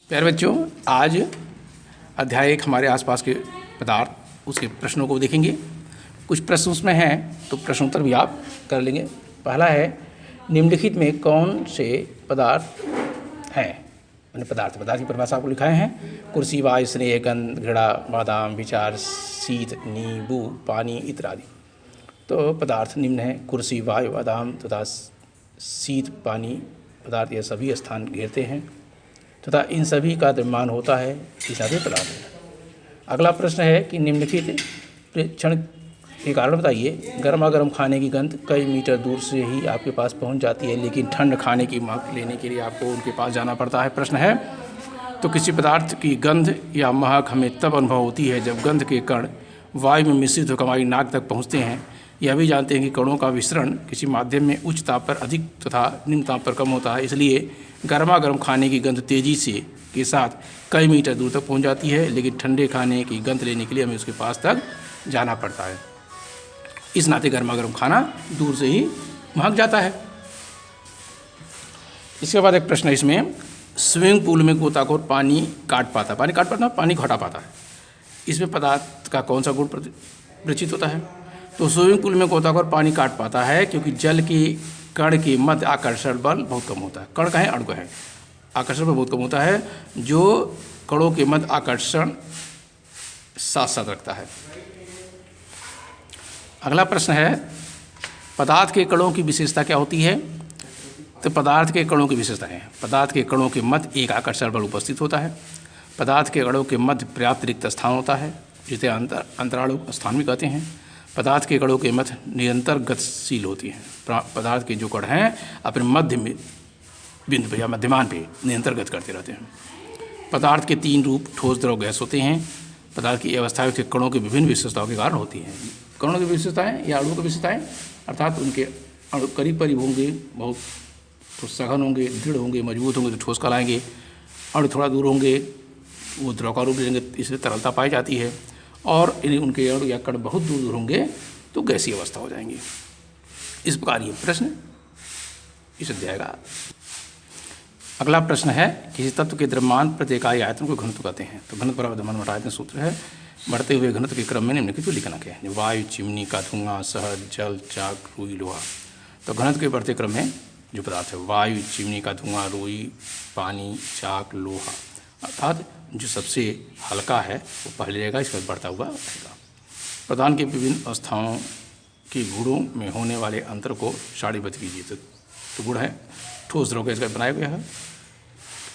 प्यारे बच्चों, आज अध्याय 1 हमारे आसपास के पदार्थ उसके प्रश्नों को देखेंगे। कुछ प्रश्न उसमें हैं तो प्रश्नोत्तर भी आप कर लेंगे। पहला है, निम्नलिखित में कौन से पदार्थ हैं? मैंने पदार्थ की परिभाषा आपको लिखाए हैं। कुर्सी, वायु, स्नेह, गंध, घृणा, बादाम, विचार, शीत, नींबू, पानी इत्यादि। तो पदार्थ निम्न है: कुर्सी, वायु, बादाम तथा शीत, पानी पदार्थ ये सभी स्थान घेरते हैं तथा इन सभी का द्रव्यमान होता है, इत्यादि पदार्थ है। अगला प्रश्न है कि निम्नलिखित परीक्षण के कारण बताइए। गर्मा गर्म खाने की गंध कई मीटर दूर से ही आपके पास पहुंच जाती है, लेकिन ठंड खाने की महक लेने के लिए आपको उनके पास जाना पड़ता है। प्रश्न है, तो किसी पदार्थ की गंध या महक हमें तब अनुभव होती है जब गंध के कण वायु में मिश्रित होकर हमारी नाक तक पहुँचते हैं। यह भी जानते हैं कि कणों का विसरण किसी माध्यम में उच्च ताप पर अधिक तथा निम्न ताप पर कम होता है, इसलिए गर्मा गर्म खाने की गंध तेज़ी से के साथ कई मीटर दूर तक पहुंच जाती है, लेकिन ठंडे खाने की गंध लेने के लिए हमें उसके पास तक जाना पड़ता है। इस नाते गर्मा गर्म खाना दूर से ही महक जाता है। इसके बाद एक प्रश्न है इसमें, स्विमिंग पूल में गोताखोर पानी काट पाता, पानी घटा पाता है। इसमें पदार्थ का कौन सा गुण परिचित होता है? तो स्विमिंग पूल में गोताखोर पानी काट पाता है क्योंकि जल के कण के मध्य आकर्षण बल बहुत कम होता है। कण का है, अणु का है, आकर्षण बल बहुत कम होता है, जो कणों के मध्य आकर्षण साथ साथ रखता है। अगला प्रश्न है, पदार्थ के कणों की विशेषता क्या होती है? तो पदार्थ के कणों की विशेषताएं, पदार्थ के कणों के मध्य एक आकर्षण बल उपस्थित होता है। पदार्थ के कणों के मध्य पर्याप्त रिक्त स्थान होता है, जिसे अंतराणु स्थान भी कहते हैं। पदार्थ के कणों के मध्य निरंतर गतिशील होती हैं। पदार्थ के जो कण हैं अपने मध्य में बिंदु पर या मध्यमान पे निरंतर गति करते रहते हैं। पदार्थ के 3 रूप ठोस, द्रव, गैस होते हैं। पदार्थ की अवस्थाएं उसके कणों की विभिन्न विशेषताओं के कारण होती हैं। कणों की विशेषताएं या अणुओं की विशेषताएं अर्थात उनके अणु करीब करीब होंगे, बहुत तो सघन होंगे, दृढ़ होंगे, मजबूत होंगे तो ठोस कहलाएंगे। अणु थोड़ा दूर होंगे वो द्रव का रूप लेंगे, इसलिए तरलता पाई जाती है। और उनके अणु या कण बहुत दूर दूर होंगे तो गैसीय अवस्था हो जाएंगी। इस प्रकार ये प्रश्न इस अध्याय का। अगला प्रश्न है, किसी तत्व के द्रव्यमान प्रति इकाई आयतन को घनत्व कहते हैं। तो घनत्व बराबर द्रव्यमान बटा आयतन सूत्र है। बढ़ते हुए घनत्व के क्रम में निम्नलिखित को लिखना है: वायु, चिमनी का धुआं, शहद, जल, चाक, रुई, लोहा। तो घनत्व के बढ़ते क्रम में जो पदार्थ है वायु, चिमनी का धुआं, रुई, पानी, चाक, लोहा, अर्थात जो सबसे हल्का है वो पहले रहेगा, इसके बाद बढ़ता हुआ रहेगा। प्रदान के विभिन्न अवस्थाओं के गुणों में होने वाले अंतर को सारणीबद्ध कीजिए। तो गुण है ठोस, द्रव, गैस का बनाया गया है।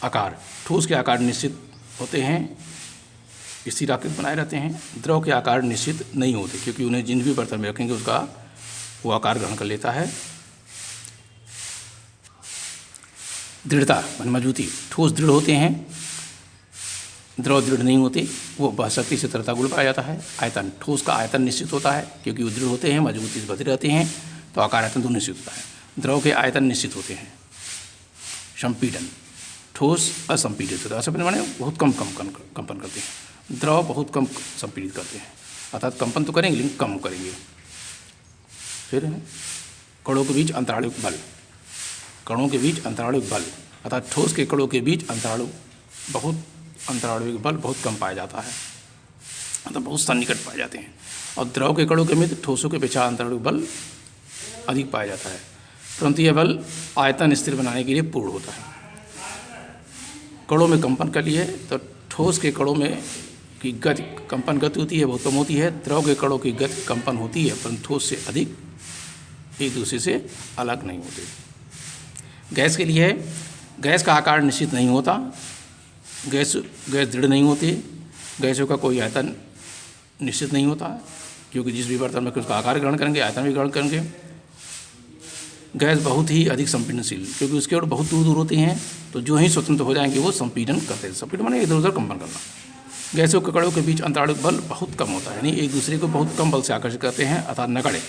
आकार, ठोस के आकार निश्चित होते हैं, स्थिर आकृति बनाए रहते हैं। द्रव के आकार निश्चित नहीं होते क्योंकि उन्हें जिन भी बर्तन में रखेंगे उसका वो आकार ग्रहण कर लेता है। दृढ़ता, मजबूती, ठोस दृढ़ होते हैं, द्रव दृढ़ नहीं होते, वो बहशक्ति से तरता गुण पाया जाता है। आयतन, ठोस का आयतन निश्चित होता है क्योंकि वो दृढ़ होते हैं, मजबूती से बधे रहते हैं, तो आकार आयतन दोनों निश्चित होता है। द्रव के आयतन निश्चित होते हैं। संपीडन, ठोस असंपीडित होता है, असंपीडित माने बहुत कम कंपन करते हैं, द्रव बहुत कम संपीडित करते हैं, अर्थात कंपन तो करेंगे लेकिन कम करेंगे। फिर कणों के बीच अंतराणु बल, कणों के बीच अंतराणु बल, अर्थात ठोस के कणों के बीच अंतराणुविक बल बहुत कम पाया जाता है, मतलब बहुत सन्निकट पाए जाते हैं। और द्रव के कणों के मध्य ठोसों के पीछे अंतराणुविक बल अधिक पाया जाता है, परंतु यह बल आयतन स्थिर बनाने के लिए पूर्ण होता है। कणों में कंपन कर लिए तो ठोस के कणों में की गति, कंपन गति होती है बहुत कम होती है। द्रव के कणों की गति कंपन होती है परंतु ठोस से अधिक, एक दूसरे से अलग नहीं होते। गैस के लिए, गैस का आकार निश्चित नहीं होता, गैस दृढ़ नहीं होती, गैसों का कोई आयतन निश्चित नहीं होता क्योंकि जिस भी बर्तन में उसका आकार ग्रहण करेंगे आयतन भी ग्रहण करेंगे। गैस बहुत ही अधिक संपीडनशील क्योंकि उसके और बहुत दूर दूर होते हैं, तो जो ही स्वतंत्र हो जाएंगे वो संपीडन करते हैं। संपीडन माने इधर उधर कंपन करना। गैसों के कणों के बीच अंतराणु बल बहुत कम होता है, यानी एक दूसरे को बहुत कम बल से आकर्षित करते हैं, अर्थात नगण्य,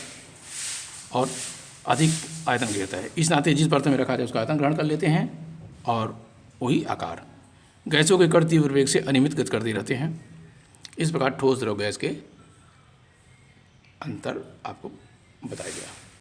और अधिक आयतन घेरता है। इस नाते जिस बर्तन में रखा जाए उसका आयतन ग्रहण कर लेते हैं और वही आकार। गैसों के कण तीव्र वेग से अनियमित गति करते रहते हैं। इस प्रकार ठोस, द्रव, गैस के अंतर आपको बताया गया।